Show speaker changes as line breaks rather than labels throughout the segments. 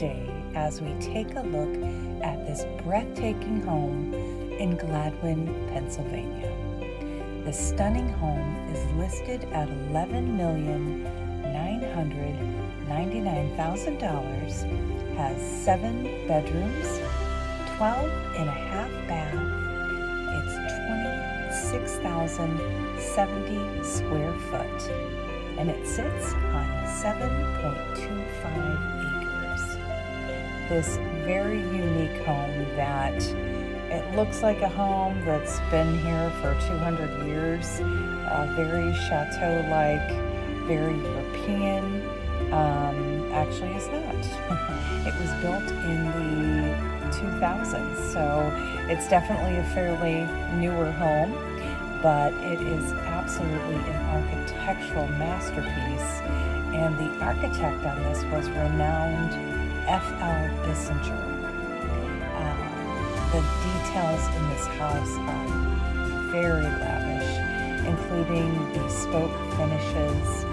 today as we take a look at this breathtaking home in Gladwyne, Pennsylvania. The stunning home is listed at $11,999,000, has 7 bedrooms, 12 and a half bath. It's 26,070 square foot, and it sits on 7.25 acres. This very unique home that it looks like a home that's been here for 200 years, very Chateau-like, very European. Actually, it's not. It was built in the 2000s, so it's definitely a fairly newer home, but it is absolutely an architectural masterpiece, and the architect on this was renowned F.L. Bissinger. The details in this house are very lavish, including bespoke finishes.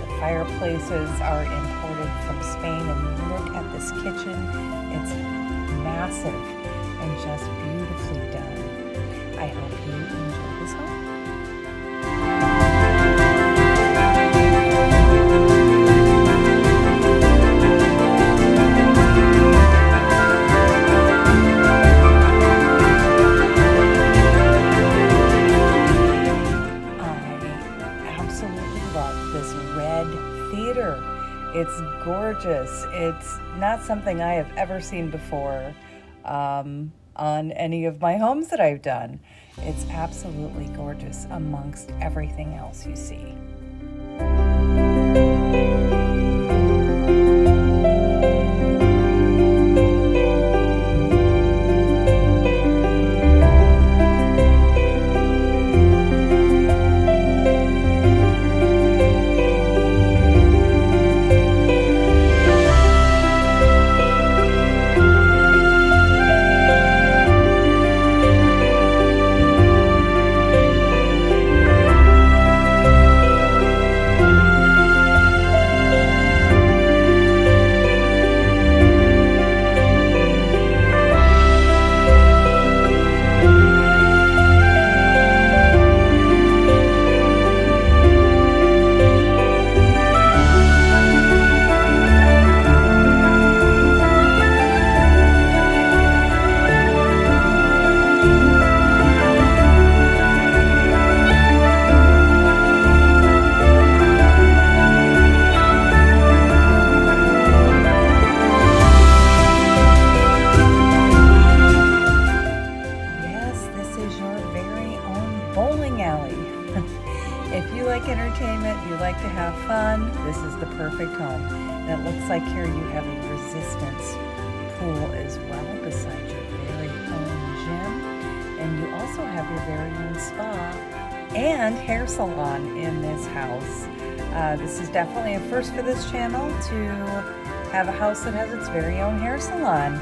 The fireplaces are imported from Spain, and look at this kitchen. It's massive and just beautifully done. I hope you enjoy this home. This red theater. It's gorgeous. It's not something I have ever seen before on any of my homes that I've done. It's absolutely gorgeous amongst everything else you see. Bowling alley. If you like entertainment, you like to have fun, this is the perfect home. And it looks like here you have a resistance pool as well beside your very own gym. And you also have your very own spa and hair salon in this house. This is definitely a first for this channel to have a house that has its very own hair salon.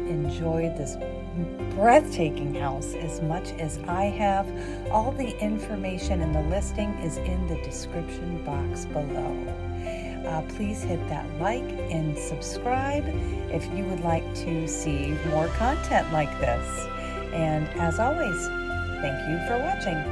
Enjoyed this breathtaking house as much as I have. All the information and the listing is in the description box below. Please hit that like and subscribe if you would like to see more content like this. And as always, thank you for watching.